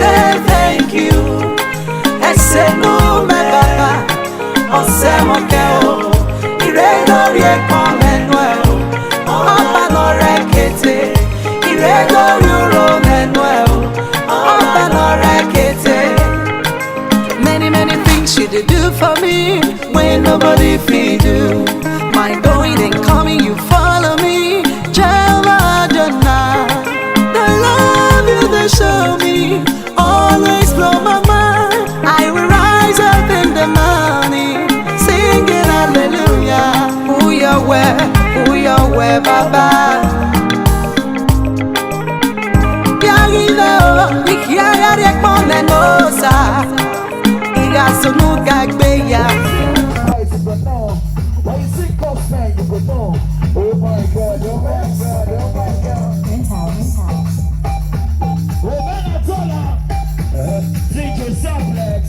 say thank you. Ese no me baba, ose mo ke o. Ire lori e kan lenu e o. Oba no rekete. Ire lori oro lenu e o. Oba no rekete. Many things you did do for me when nobody feed you. My going and coming, you follow me. Jehovah Adonai, the love you they show me always blow my mind. I will rise up in the morning, singing hallelujah. Who you were, Baba. Yagilo, ikiaya rekone nosa. Sunu gagbeya. Why you sing gospel, you go know. Oh my God, oh my God, oh my God. Roberta Tola, DJ Samplex,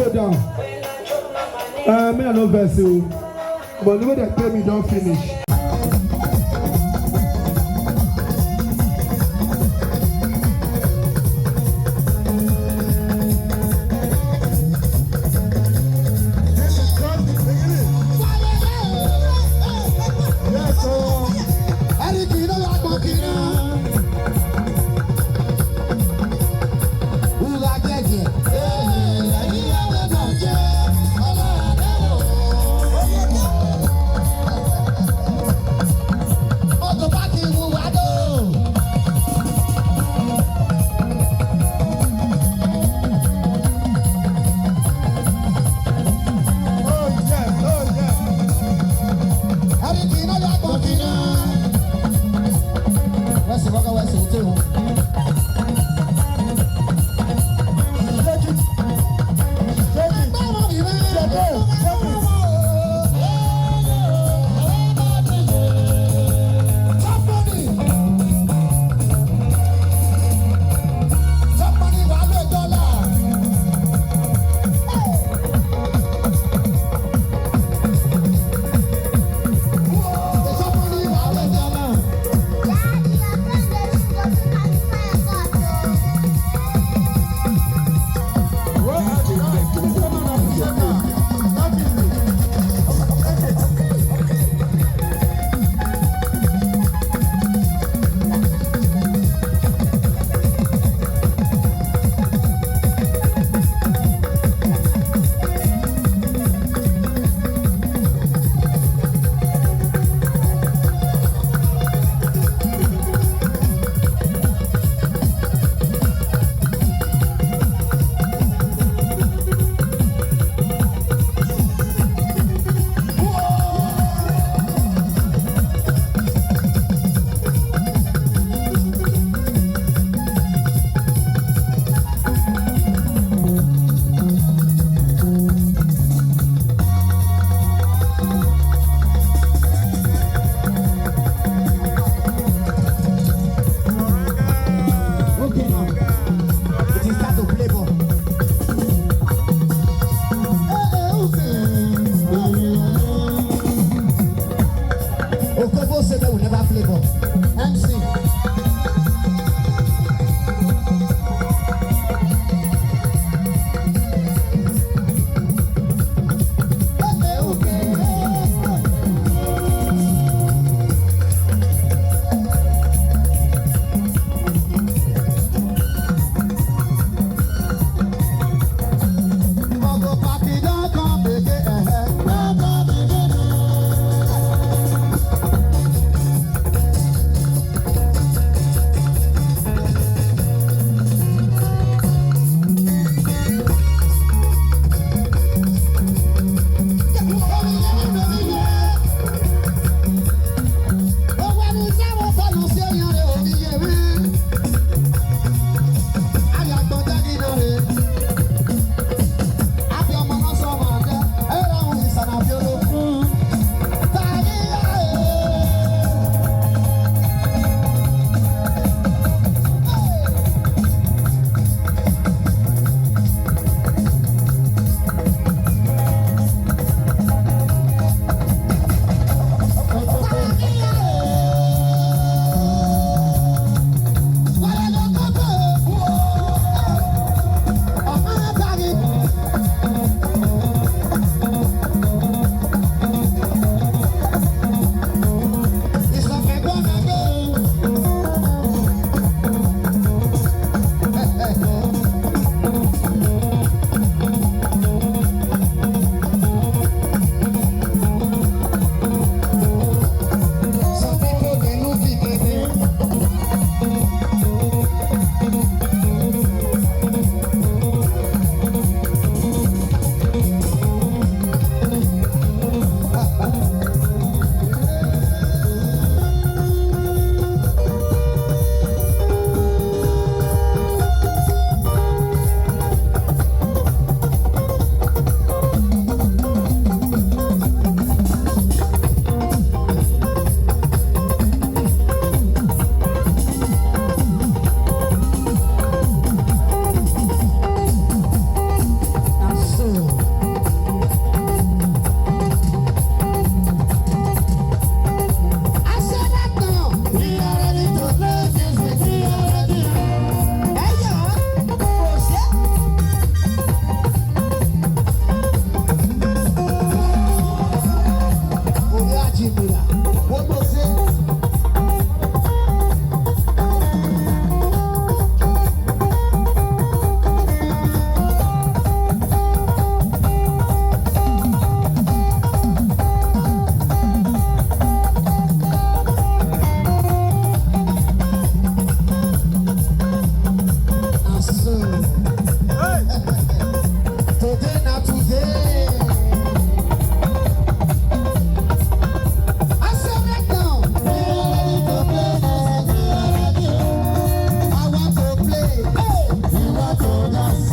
go down. Me I no vessel, but the way they tell me don't finish. Today na today. I say right now. I want to play. You want to dance.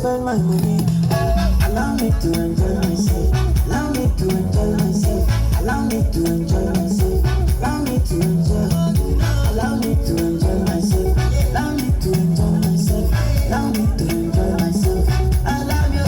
spend my money. Allow me to enjoy myself. Allow me to enjoy myself. Allow me to enjoy myself. Allow me to enjoy. Allow me to enjoy myself. Allow me to enjoy myself. Allow me to enjoy myself. I love you.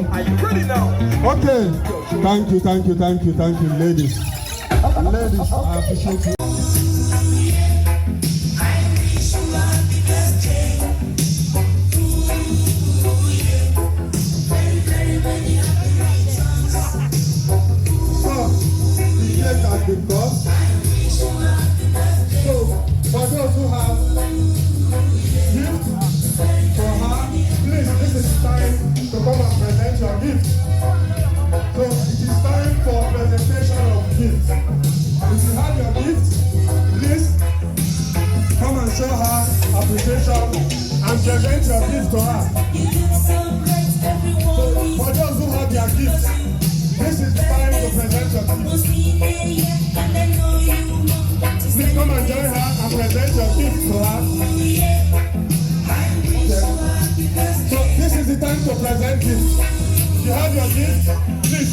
know. Are you ready now? Okay. Thank you, ladies. Ladies, I appreciate you. Because so for those who have gifts for her, please, this is time to come and present your gift. So it is time for presentation of gifts. If you have your gift, please come and show her appreciation and present your gift to her. So for those who have their gifts, this is time to present your gift. Please come and join her and present your gift to her. Okay. So this is the time to present gifts. If you have your gift, please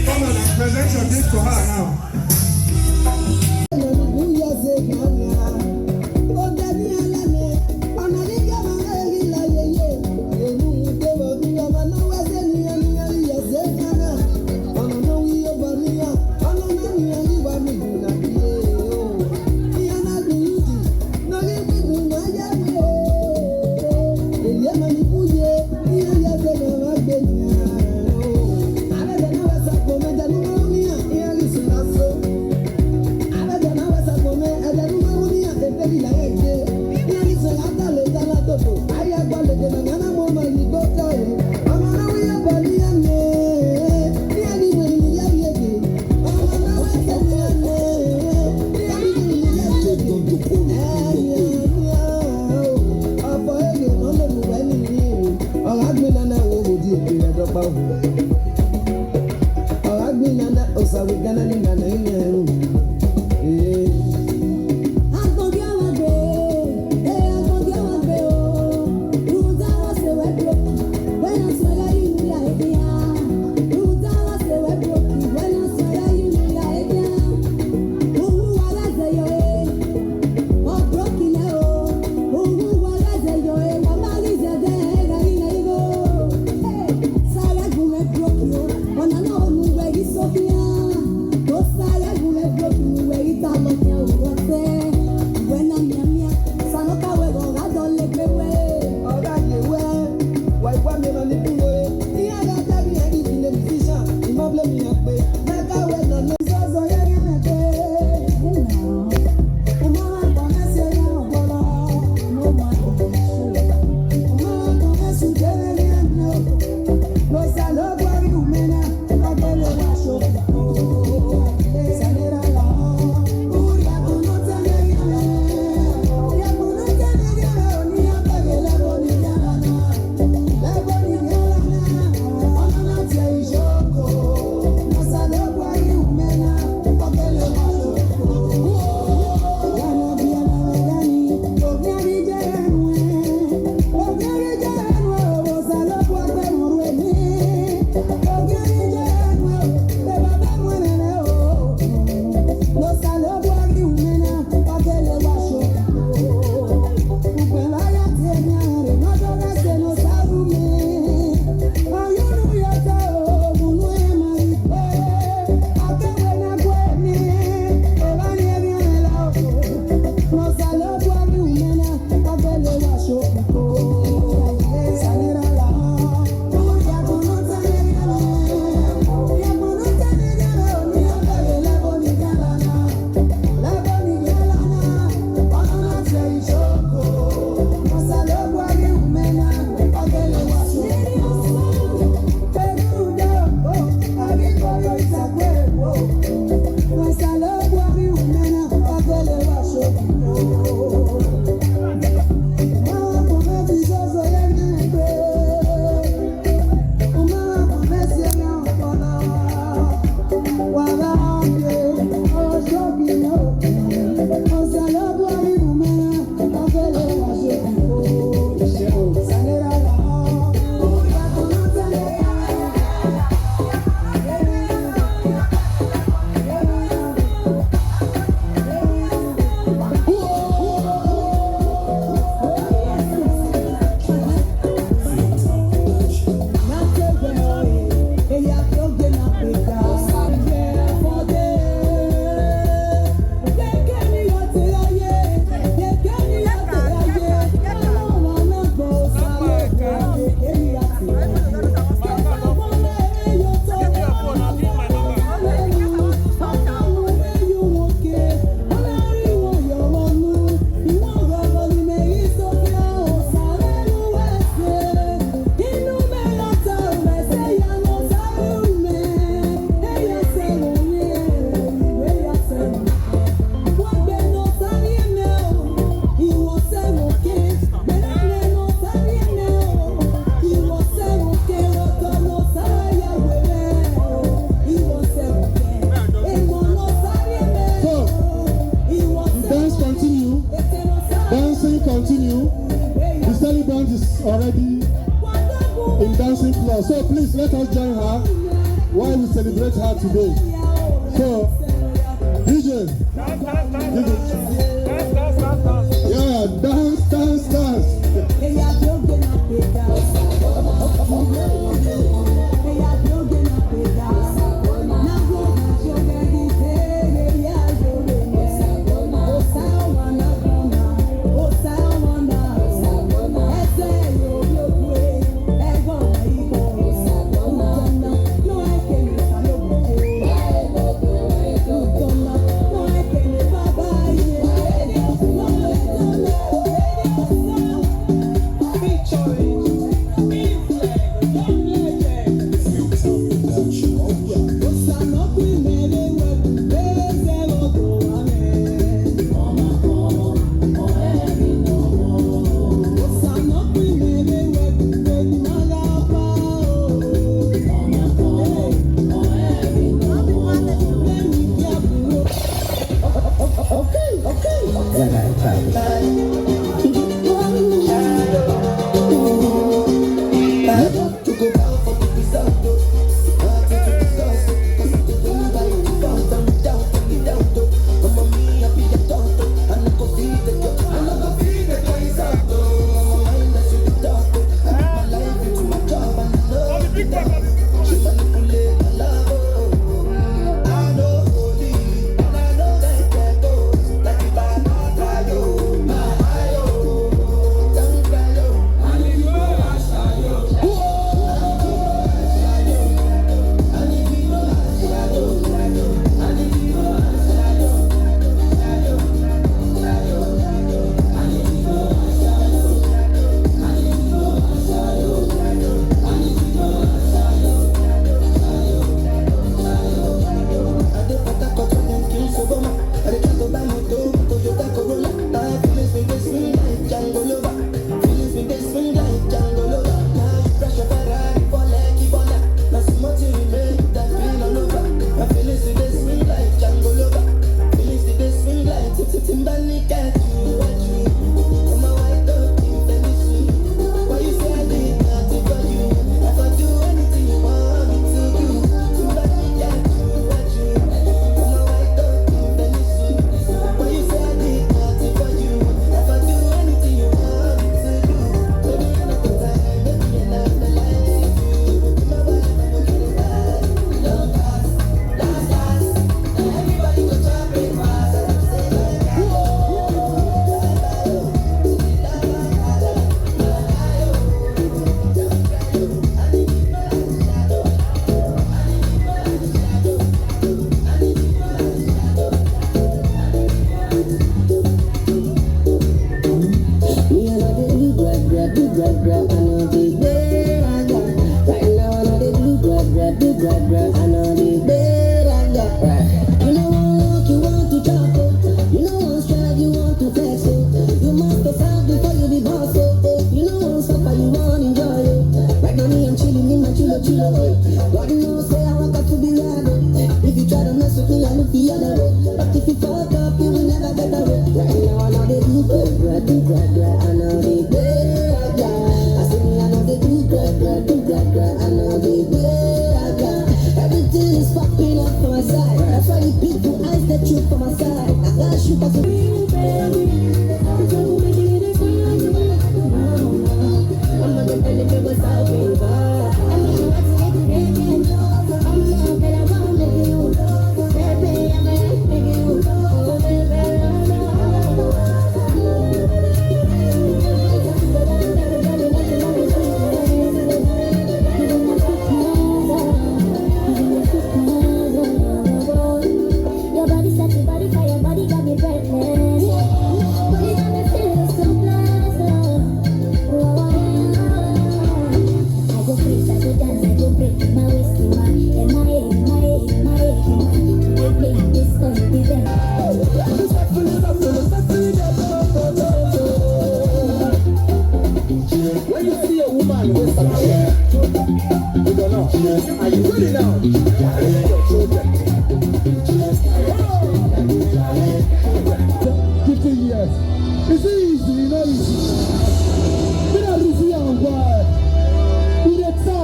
come and present your gift to her now. please let us join her while we celebrate her today. So, DJ. Yeah, dance.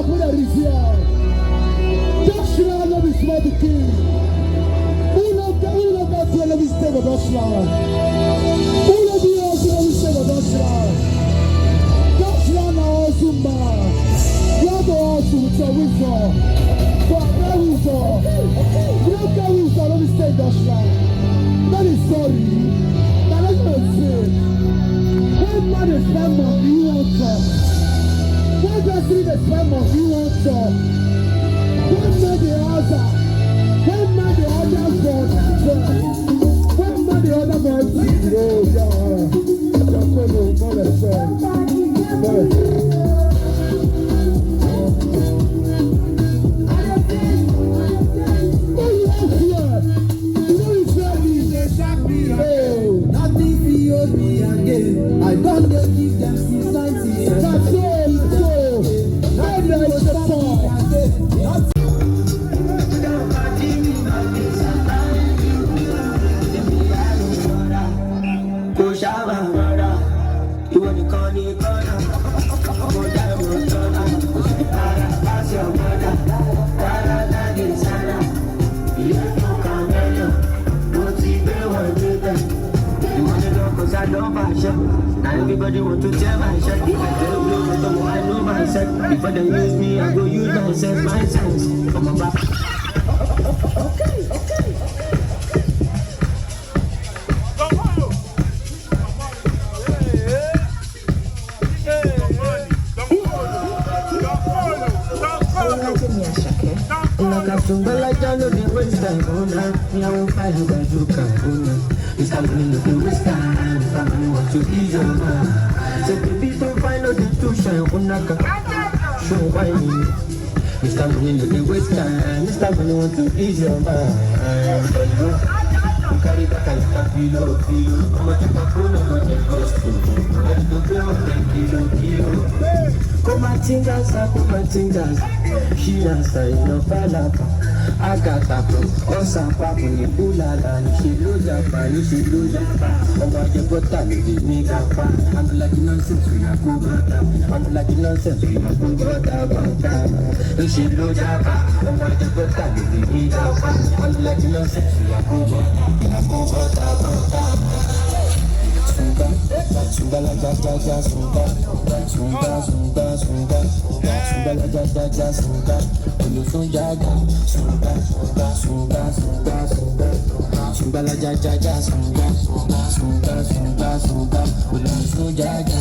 Put a review. I don't give them since 90. That's all. How do I support? Now everybody want to tell my shit. I tell you, I know myself. Before they use me, I go use myself, my sense. Come on back. Okay. I won't fight about you, it's happening with the waste time. Family want to ease your mind. So baby, don't find out the truth, shine unaka. Show why me. It's happening with the waste time. It's happening want to ease your mind. Carry back and start below. I'm a type of phone, I'm a type of school. Let's go kilo. Come my tingers. She answer in a palapa. I got a pro, osa papu ni ulala, ni she lose up. Over the bottle, the nigga pa. I'm like nonsense, we are go brother. I'm like nonsense, we are go brother. Ni she lose up. Over the bottle, the nigga pa. I'm like nonsense, we are go brother. Sunga la ja sunga la ja sunga olu sunjaga sunga la ja sunga olu sunjaga.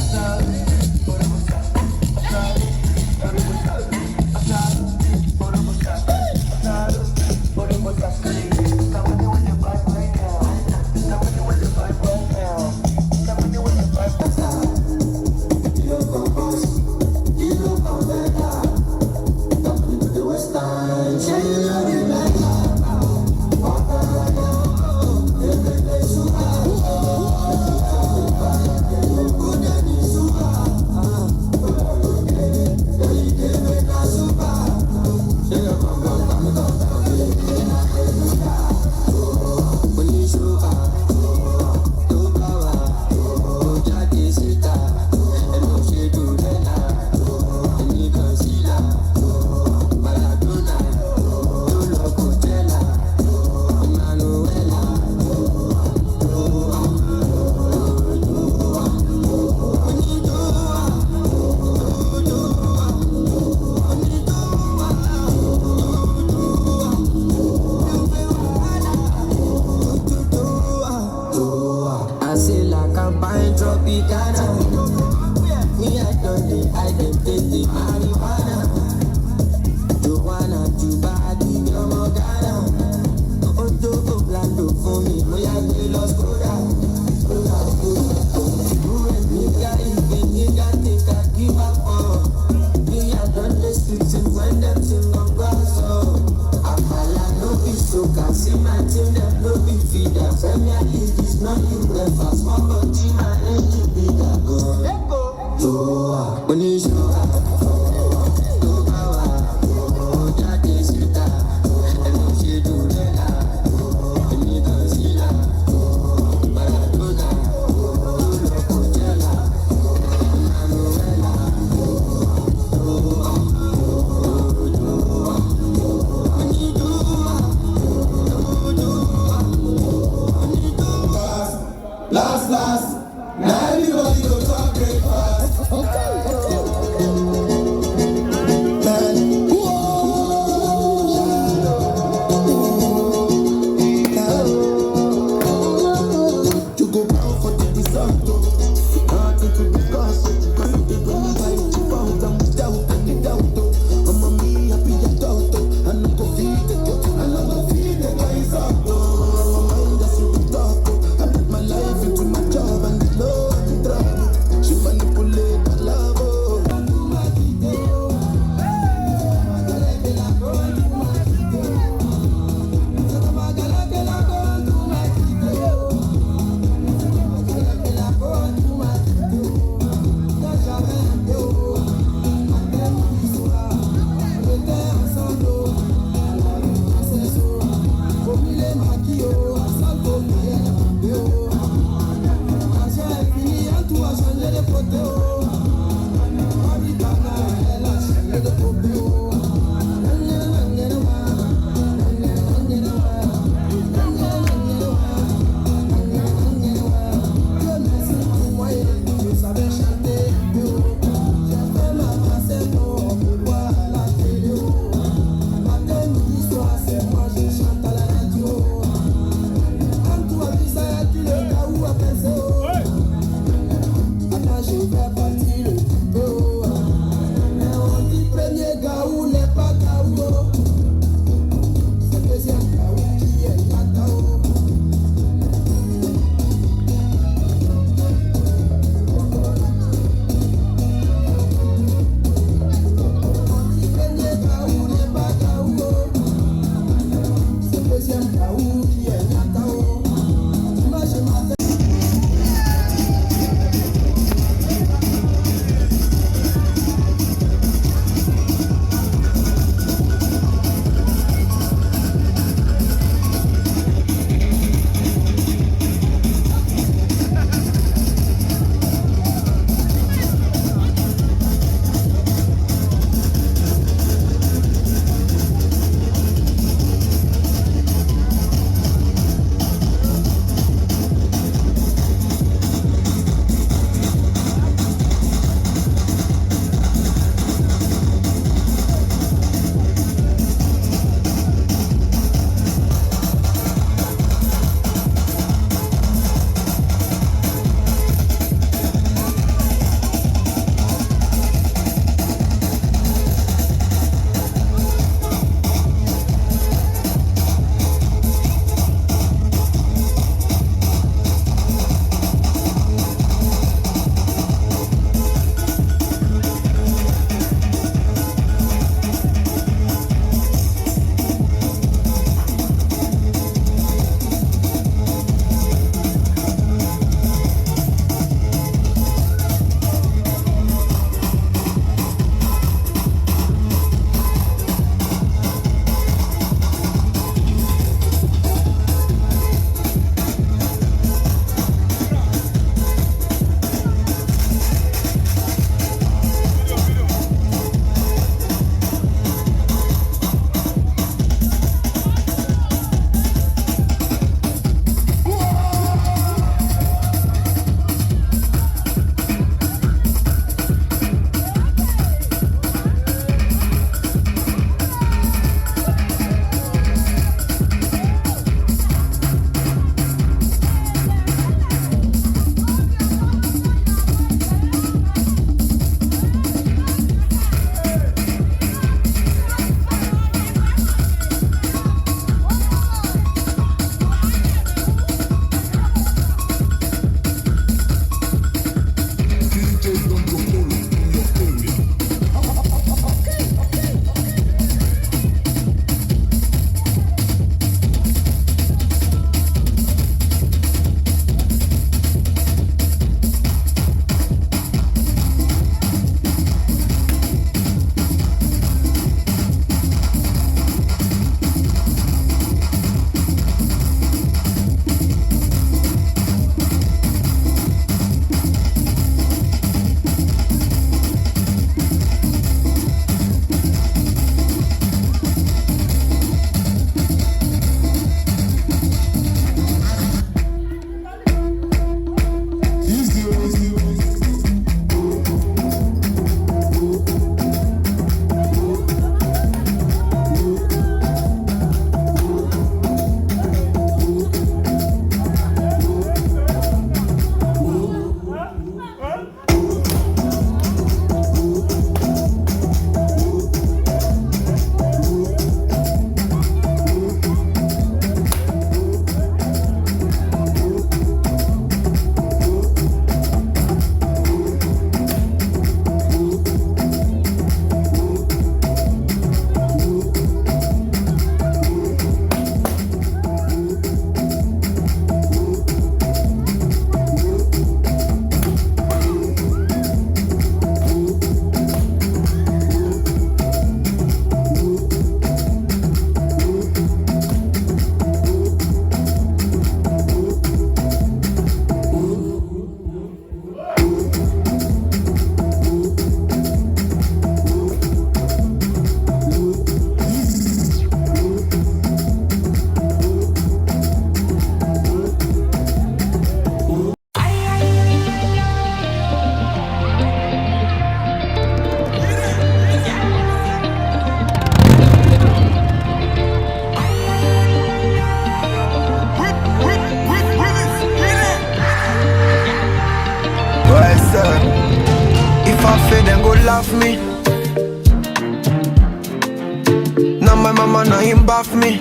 my mama now him bath me.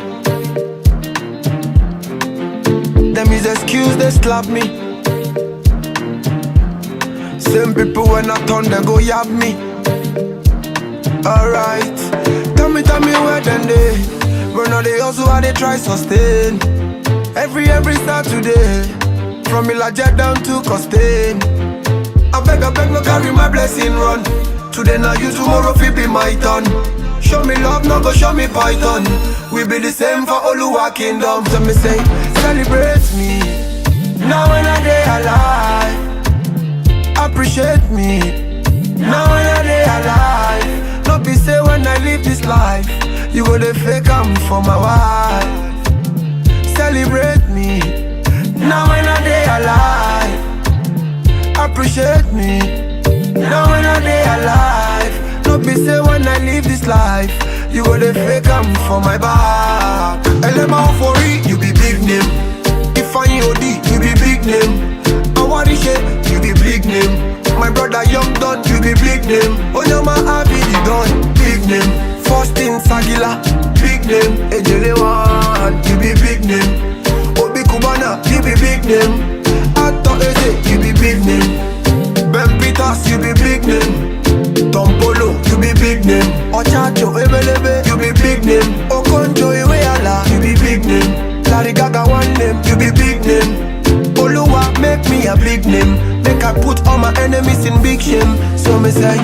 Them is excuse they slap me. Same people when I turn they go yab me. Alright, tell me where then they. When all they also how they try sustain. Every Saturday, from Ilaja down to Costain. I beg, no carry my blessing run. Today now you, tomorrow fi be my turn. Show me love, no go show me python. We be the same for Oluwa kingdom. So me say, celebrate me. Now when I day alive, appreciate me. Now when I day alive, no be say when I live this life, you go the fake am for my wife. Celebrate me. Now when I day alive, appreciate me. Now when I day alive, no be say when I live this life, you go the fake am for my back. Elema Ofori, you be big name. Ifeanyi Odi, you be big name. Awarishe, you be big name. My brother Young Don, you be big name. Onyama Abidi Don, big name. Faustin Sagila, big name. Ejelewan, you be big name. Obi Kubana, you be big name. Ato Eze, you be big name. Ben Peters, you be big name. Tom Polo, you be big name. Ochacho Ebelebe, you be big name. Okonjo Iweala, you be big name. Larry Gaga one name, you be big name. Oluwa make me a big name. Make I put all my enemies in big shame. So me say